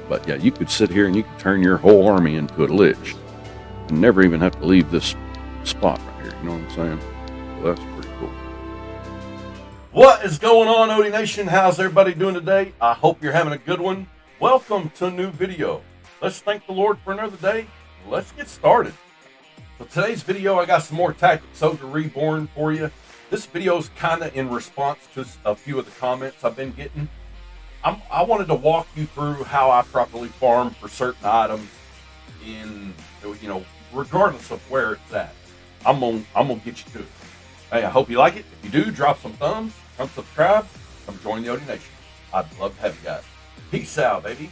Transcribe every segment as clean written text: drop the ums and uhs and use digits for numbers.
But yeah, you could sit here and you could turn your whole army into a lich and never even have to leave this spot right here. You know what I'm saying? So that's pretty cool. What is going on, Odie Nation? How's everybody doing today? I hope you're having a good one. Welcome to a new video. Let's thank the Lord for another day. Let's get started. So today's video, I got some more Tactics Ogre Reborn for you. This video is kind of in response to a few of the comments I've been getting. I wanted to walk you through how I properly farm for certain items in, regardless of where it's at. I'm gonna get you to it. Hey, I hope you like it. If you do, drop some thumbs, come subscribe, come join the Odie Nation. I'd love to have you guys. Peace out, baby.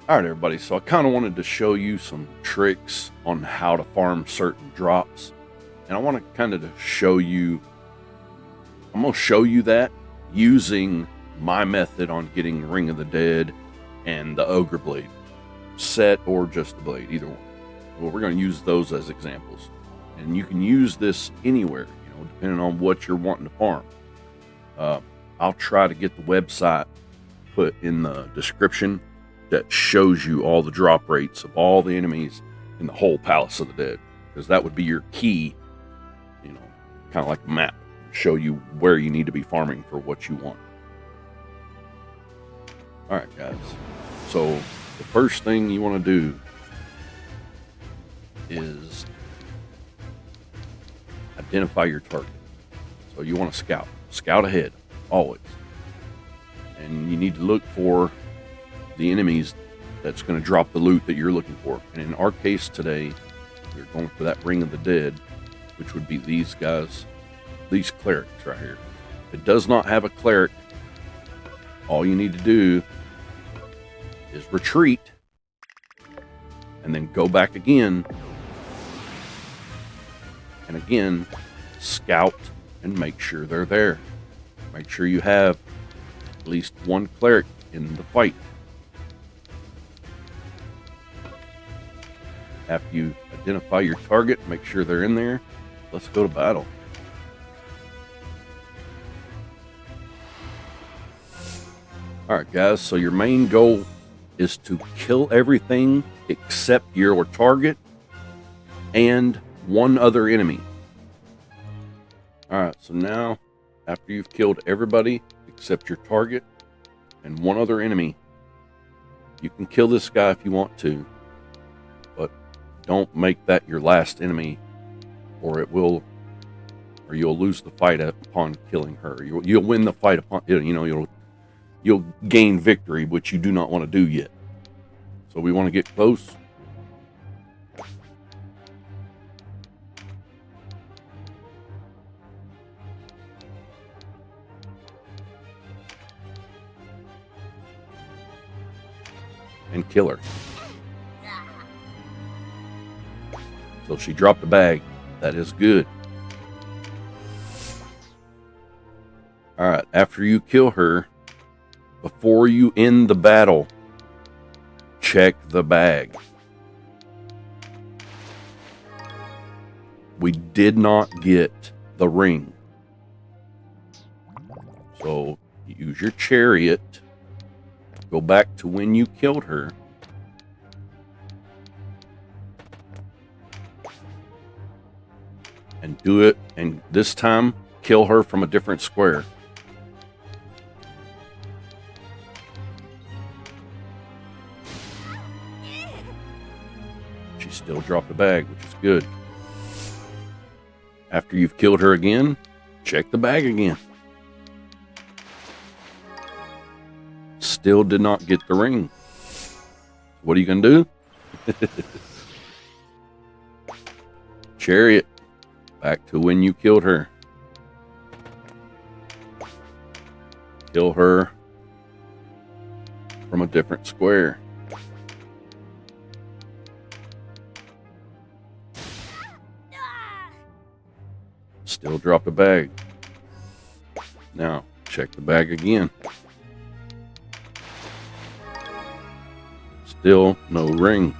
All right, everybody. So I kind of wanted to show you some tricks on how to farm certain drops, and I want to kind of show you. I'm going to show you that using my method on getting Ring of the Dead and the Ogre Blade set, or just the blade, either one. Well, we're going to use those as examples, and you can use this anywhere, depending on what you're wanting to farm. I'll try to get the website put in the description that shows you all the drop rates of all the enemies in the whole Palace of the Dead, because that would be your key, kind of like a map. Show you where you need to be farming for what you want. All right, guys. So the first thing you want to do is identify your target. So you want to scout ahead, always. And you need to look for the enemies that's going to drop the loot that you're looking for. And in our case today, we're going for that Ring of the Dead, which would be these guys. These clerics right here. If it does not have a cleric, all you need to do is retreat and then go back again and again scout and make sure they're there. Make sure you have at least one cleric in the fight. After you identify your target, make sure they're in there. Let's go to battle. Alright, guys, so your main goal is to kill everything except your target and one other enemy. Alright, so now, after you've killed everybody except your target and one other enemy, you can kill this guy if you want to, but don't make that your last enemy, or you'll lose the fight upon killing her. You'll win the fight upon, you'll gain victory, which you do not want to do yet. So we want to get close. And kill her. So she dropped a bag. That is good. Alright, after you kill her, before you end the battle, check the bag. We did not get the ring. So use your chariot. Go back to when you killed her. And do it. And this time, kill her from a different square. She still dropped a bag, which is good. After you've killed her again, check the bag again. Still did not get the ring. What are you going to do? Chariot. Back to when you killed her. Kill her from a different square. Still dropped a bag. Now, check the bag again. Still no ring.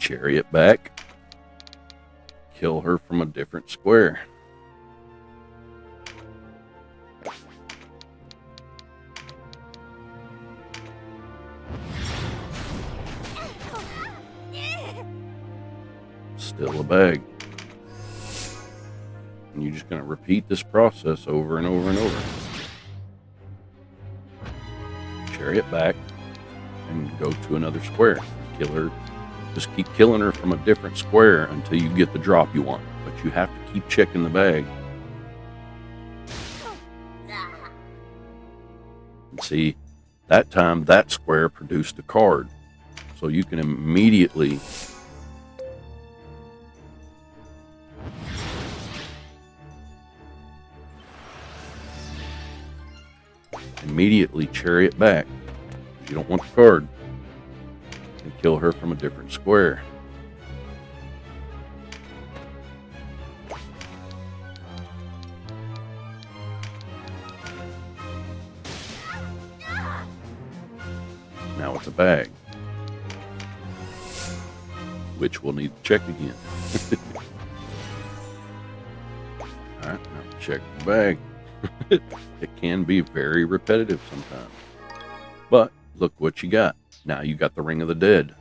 chariot back, kill her from a different square. Still a bag. And you're just going to repeat this process over and over and over. Chariot back and go to another square. Kill her. Just keep killing her from a different square until you get the drop you want. But you have to keep checking the bag. And see, that time that square produced a card. So you can immediately chariot back. You don't want the card. And kill her from a different square. Now it's a bag, which we'll need to check again. Alright, now check the bag. It can be very repetitive sometimes. But look what you got. Now you got the Ring of the Dead.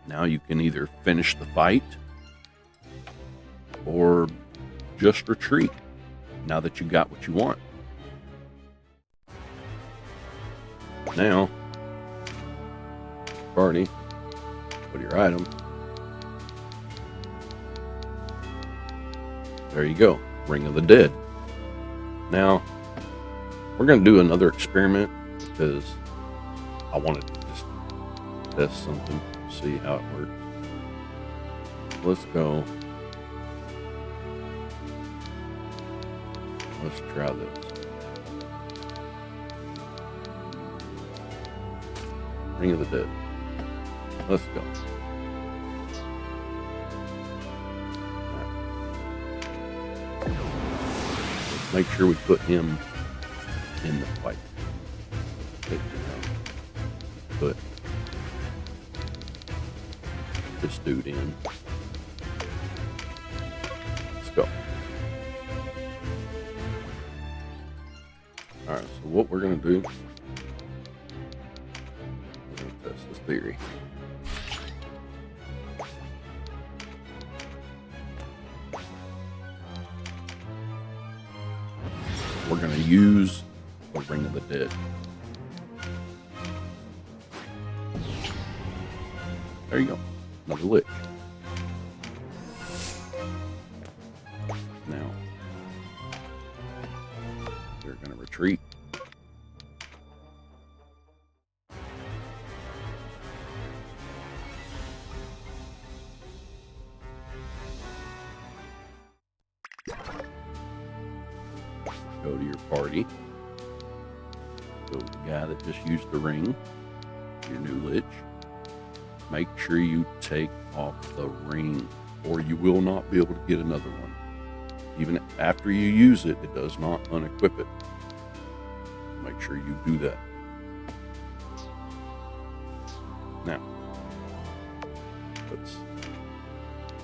Now you can either finish the fight or just retreat now that you got what you want. Now, party, put your item. There you go, Ring of the Dead. Now, we're going to do another experiment because I wanted to just test something, see how it works. Let's go. Let's try this. Ring of the Dead. Let's go. Make sure we put him in the fight. Put this dude in. Let's go. Alright, so what we're going to do, we're going to test this theory. We're going to use the Ring of the Dead. There you go. Another lich. Now, we're going to retreat. Go to your party. Go to the guy that just used the ring, your new lich. Make sure you take off the ring or you will not be able to get another one. Even after you use it, it does not unequip it. Make sure you do that. Now, let's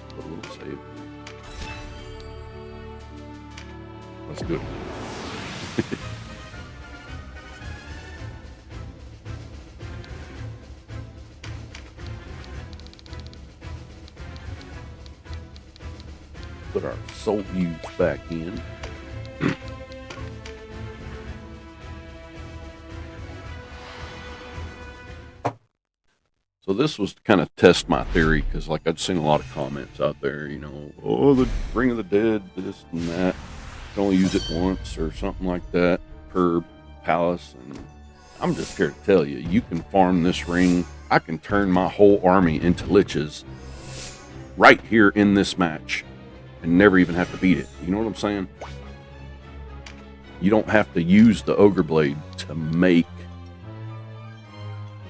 put a little save. Let's do it. Put our soul use back in. So this was to kind of test my theory, because like I'd seen a lot of comments out there, you know, oh, the Ring of the Dead, this and that. You can only use it once or something like that per palace. And I'm just here to tell you, you can farm this ring. I can turn my whole army into liches right here in this match and never even have to beat it. You know what I'm saying? You don't have to use the Ogre Blade to make,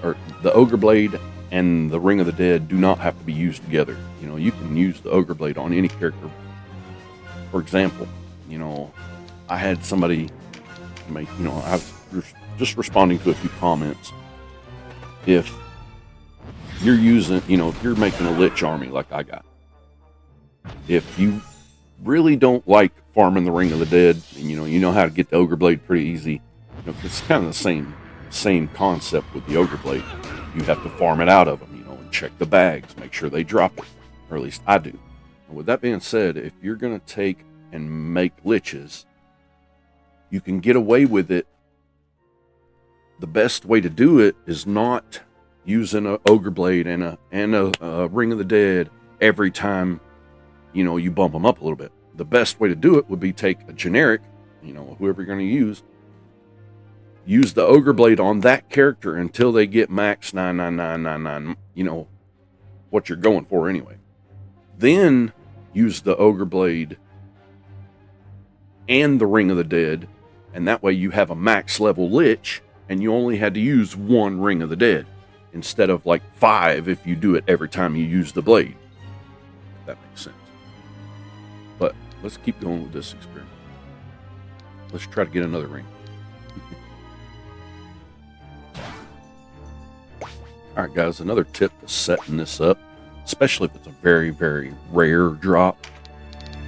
or the Ogre Blade and the Ring of the Dead do not have to be used together. You know, you can use the Ogre Blade on any character. For example, you know, I had somebody make, I was just responding to a few comments. If you're using, if you're making a lich army like I got, if you really don't like farming the Ring of the Dead, and you know how to get the Ogre Blade pretty easy, it's kind of the same concept with the Ogre Blade. You have to farm it out of them, and check the bags, make sure they drop it, or at least I do. And with that being said, if you're going to take and make liches, you can get away with it. The best way to do it is not using an Ogre Blade and a Ring of the Dead every time you bump them up a little bit. The best way to do it would be take a generic, whoever you're going to use the Ogre Blade on that character until they get max 99999, what you're going for anyway. Then use the Ogre Blade and the Ring of the Dead, and that way you have a max level lich, and you only had to use one Ring of the Dead instead of like 5 if you do it every time you use the blade. If that makes sense. But let's keep going with this experiment. Let's try to get another ring. Alright guys, another tip to setting this up, especially if it's a very, very rare drop,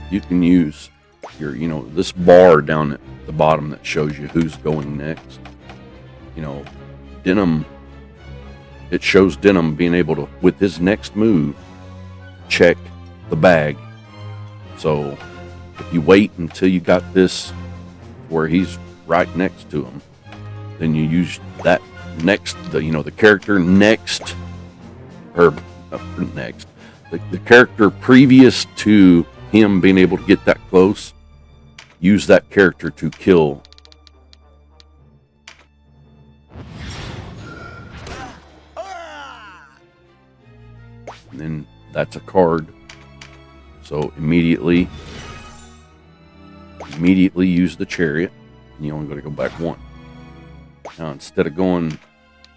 you can use your, this bar down at the bottom that shows you who's going next. Denim, it shows Denim being able to, with his next move, check the bag. So if you wait until you got this where he's right next to him, then you use that next, the character next, or next, the character previous to him being able to get that close, use that character to kill. And then that's a card. So immediately use the chariot, and you only got to go back one. Now instead of going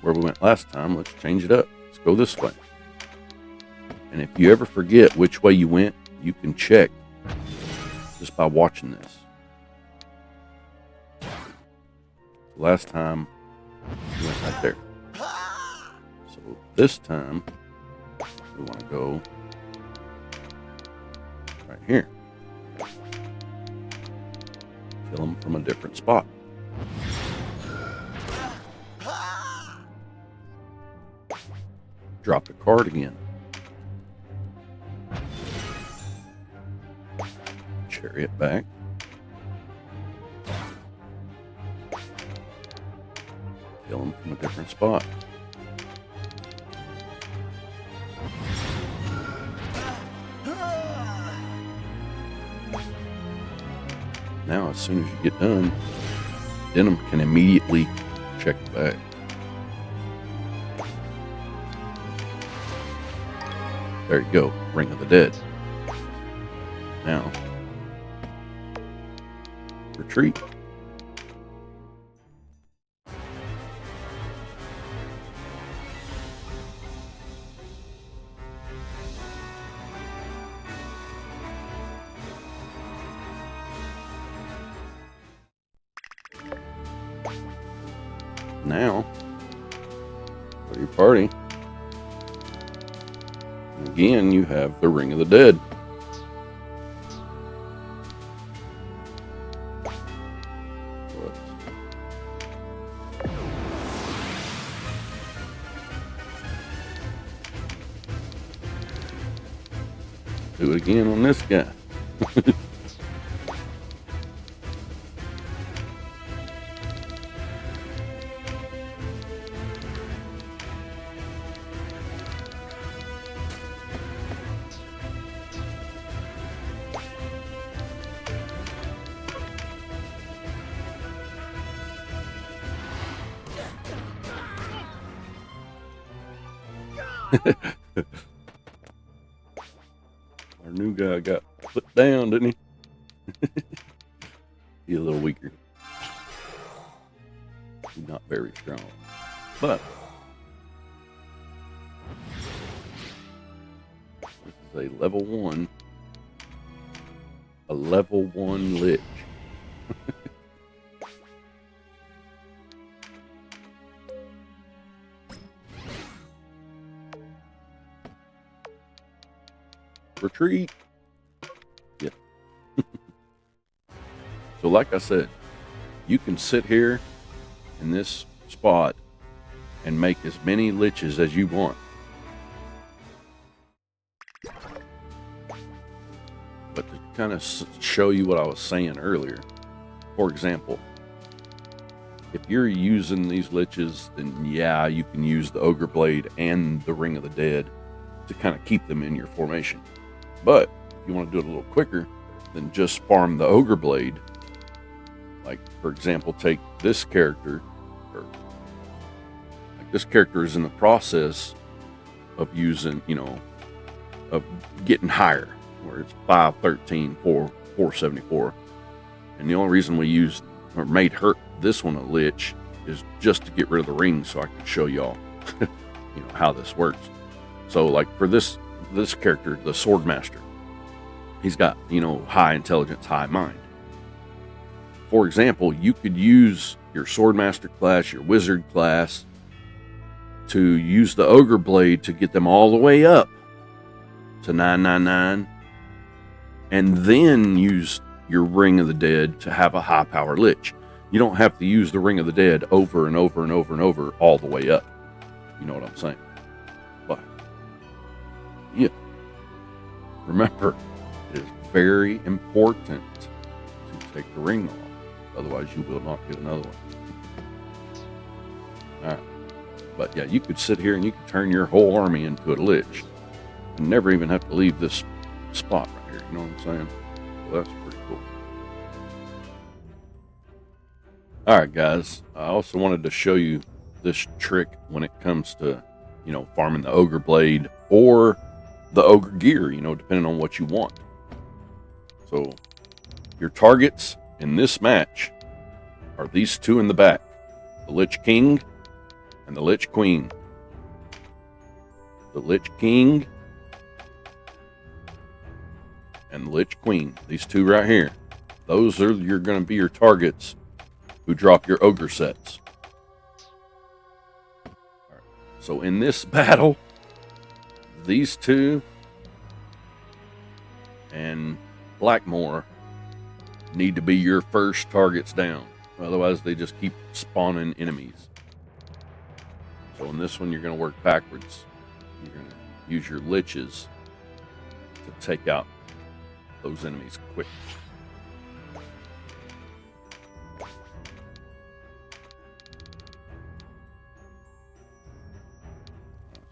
where we went last time, let's change it up. Let's go this way. And if you ever forget which way you went, you can check just by watching this. Last time we went right there. So this time we want to go right here. Kill him from a different spot. Drop the card again. Chariot back. Kill him from a different spot. Now, as soon as you get done, Denim can immediately check the bag. There you go, Ring of the Dead. Now, retreat. Now, go to your party. Again, you have the Ring of the Dead. Do it again on this guy. Our new guy got put down, didn't he? He's a little weaker. He's not very strong. But this is a level 1. A level 1 lich. Retreat. Yeah. So like I said, you can sit here in this spot and make as many liches as you want. But to kind of show you what I was saying earlier, for example, if you're using these liches, then yeah, you can use the Ogre Blade and the Ring of the Dead to kind of keep them in your formation. But if you want to do it a little quicker, then just farm the Ogre Blade. Like, for example, take this character, or like this character is in the process of using, of getting higher, where it's 513, 474. And the only reason we used or made her this one a lich is just to get rid of the ring, so I can show y'all how this works. So like for this character, the sword master, he's got high intelligence, high mind. For example, you could use your sword master class, your wizard class, to use the Ogre Blade to get them all the way up to 999, and then use your Ring of the Dead to have a high power lich. You don't have to use the Ring of the Dead over and over and over and over all the way up. You know what I'm saying? But yeah, remember, it is very important to take the ring off. Otherwise, you will not get another one. All right. But yeah, you could sit here and you could turn your whole army into a lich and never even have to leave this spot right here. You know what I'm saying? Well, that's pretty cool. All right, guys. I also wanted to show you this trick when it comes to, farming the Ogre Blade or the Ogre Gear, depending on what you want. So your targets in this match are these two in the back, the Lich King and the Lich Queen. The Lich King and the Lich Queen, these two right here, those are going to be your targets who drop your ogre sets. All right. So in this battle, these two and Blackmore need to be your first targets down. Otherwise, they just keep spawning enemies. So in this one, you're going to work backwards. You're going to use your liches to take out those enemies quick.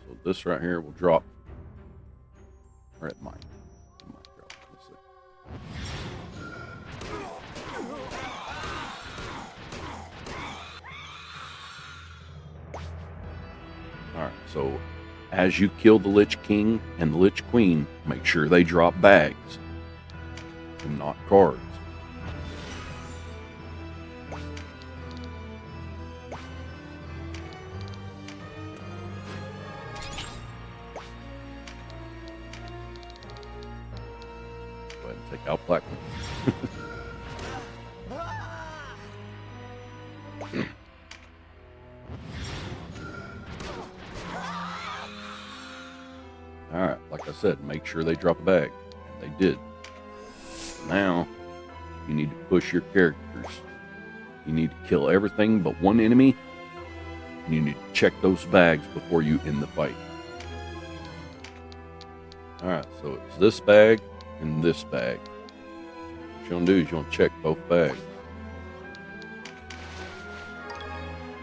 So this right here will drop, or it might drop. Let's see. Alright, so as you kill the Lich King and the Lich Queen, make sure they drop bags and not cards. Go ahead and take out Blackmore. Alright, like I said, make sure they drop a bag. And they did. Now, you need to push your characters. You need to kill everything but one enemy. And you need to check those bags before you end the fight. Alright, so it's this bag and this bag. What you want to do is you want to check both bags.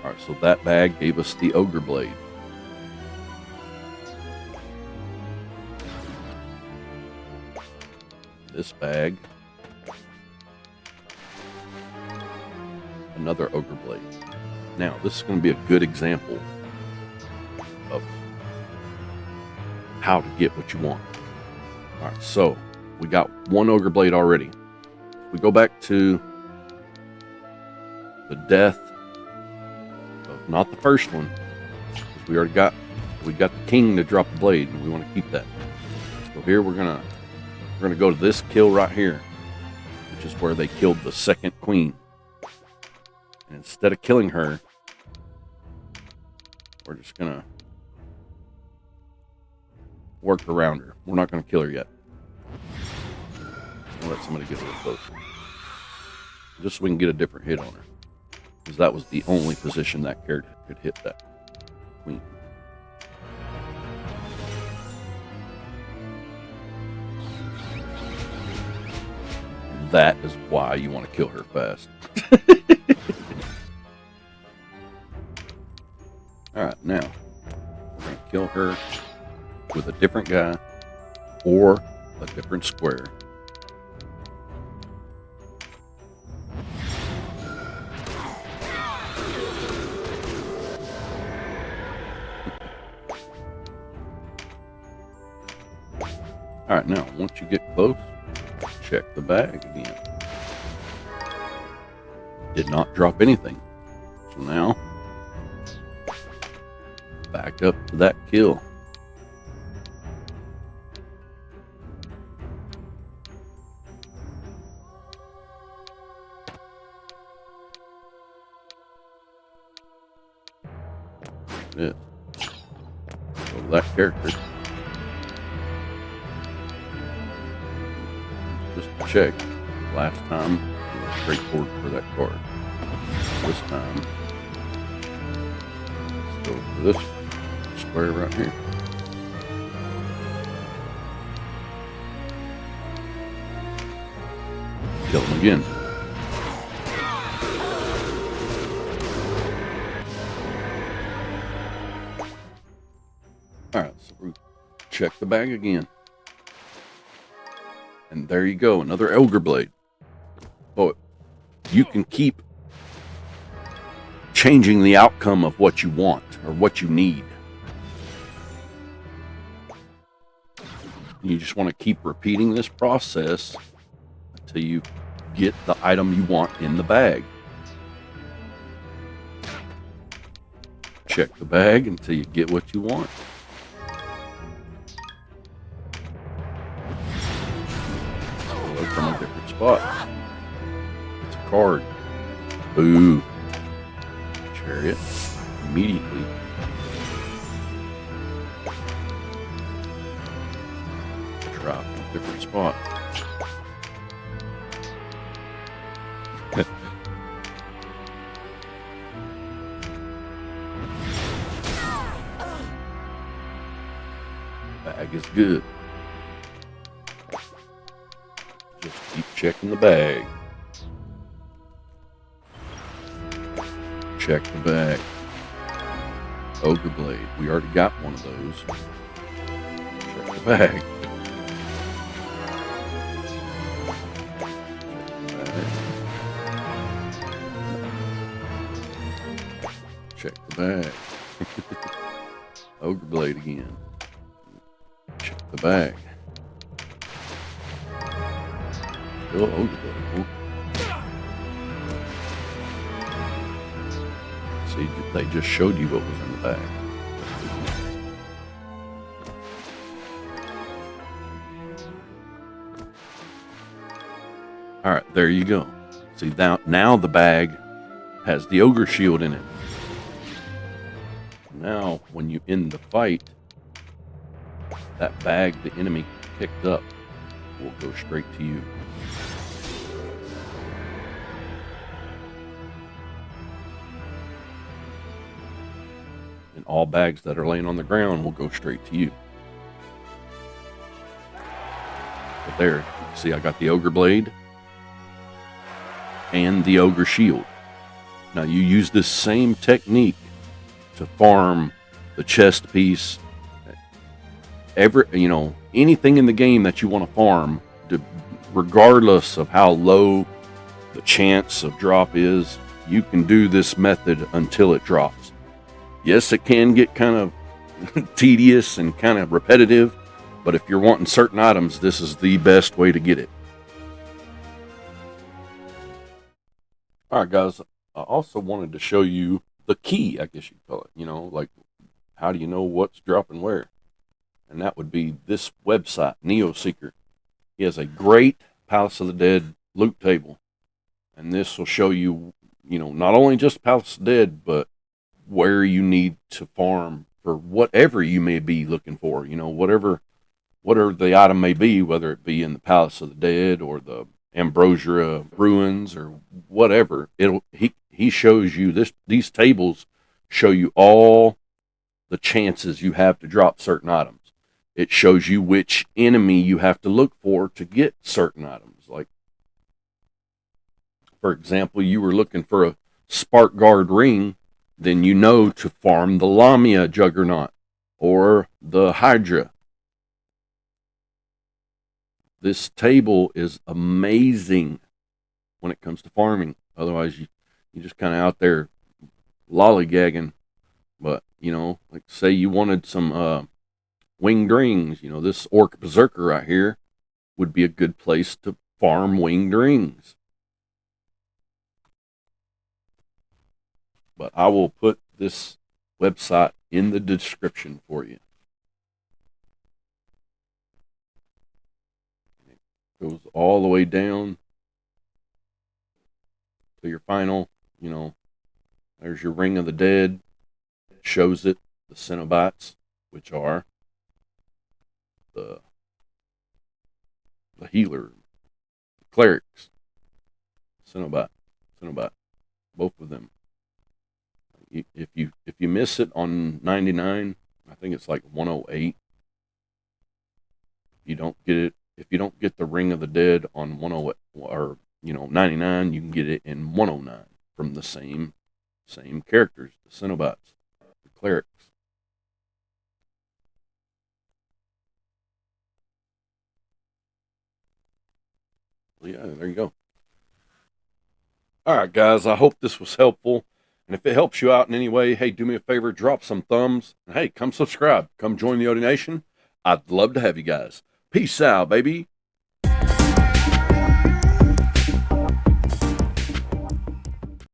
Alright, so that bag gave us the Ogre Blade. This bag, another Ogre Blade. Now, this is going to be a good example of how to get what you want. All right, so we got one Ogre Blade already. We go back to the death of not the first one, because we got the king to drop the blade, and we want to keep that. So here we're gonna go to this kill right here, which is where they killed the second queen. And instead of killing her, we're just gonna work around her. We're not gonna kill her yet. I'll let somebody get a little closer. Just so we can get a different hit on her. Because that was the only position that character could hit that queen. That is why you want to kill her fast. Alright, now we're going to kill her with a different guy or a different square. Alright, now once you get close, check the bag again. Did not drop anything. So now, back up to that kill. Yeah. So that character. Just to check, last time it was straightforward for that card. This time, let's go for this square right here. Kill him again. Alright, so we check the bag again. And there you go, another Ogre Blade. Oh, you can keep changing the outcome of what you want or what you need. You just want to keep repeating this process until you get the item you want in the bag. Check the bag until you get what you want. From a different spot. It's a card. Boo. Chariot. Immediately. Drop in a different spot. Bag is good. Just keep checking the bag. Check the bag. Ogre Blade. We already got one of those. Check the bag. Check the bag. Ogre Blade again. Check the bag. Still Ogre Blade. See, they just showed you what was in the bag. Alright, there you go. See, now the bag has the Ogre Shield in it. Now, when you end the fight, that bag the enemy picked up will go straight to you. And all bags that are laying on the ground will go straight to you. But there, you see I got the Ogre Blade and the Ogre Shield. Now you use this same technique to farm the chest piece, anything in the game that you want to farm, regardless of how low the chance of drop is, you can do this method until it drops. Yes, it can get kind of tedious and kind of repetitive, but if you're wanting certain items, this is the best way to get it. Alright guys, I also wanted to show you the key, I guess you'd call it. Like, how do you know what's dropping where? And that would be this website, NeoSeeker. He has a great Palace of the Dead loot table. And this will show you, not only just Palace of the Dead, but where you need to farm for whatever you may be looking for. Whatever whatever the item may be, whether it be in the Palace of the Dead or the Ambrosia ruins or whatever. He shows you this. These tables show you all the chances you have to drop certain items. It shows you which enemy you have to look for to get certain items. Like, for example, you were looking for a Spark Guard ring, then you know to farm the Lamia Juggernaut or the Hydra. This table is amazing when it comes to farming. Otherwise, you just kind of out there lollygagging. But, you know, like say you wanted some winged rings, you know, this Orc Berserker right here would be a good place to farm winged rings. But I will put this website in the description for you. It goes all the way down to your final, you know, there's your Ring of the Dead. It shows it, the Cenobites, which are the healer, clerics, Cenobite, both of them. If you miss it on 99, I think it's like 108. You don't get it. If you don't get the Ring of the Dead on 108 or 99, you can get it in 109 from the same characters, the Cenobites, the clerics. Well, yeah, there you go. All right, guys, I hope this was helpful. And if it helps you out in any way, hey, do me a favor, drop some thumbs. And hey, come subscribe. Come join the Odie Nation. I'd love to have you guys. Peace out, baby.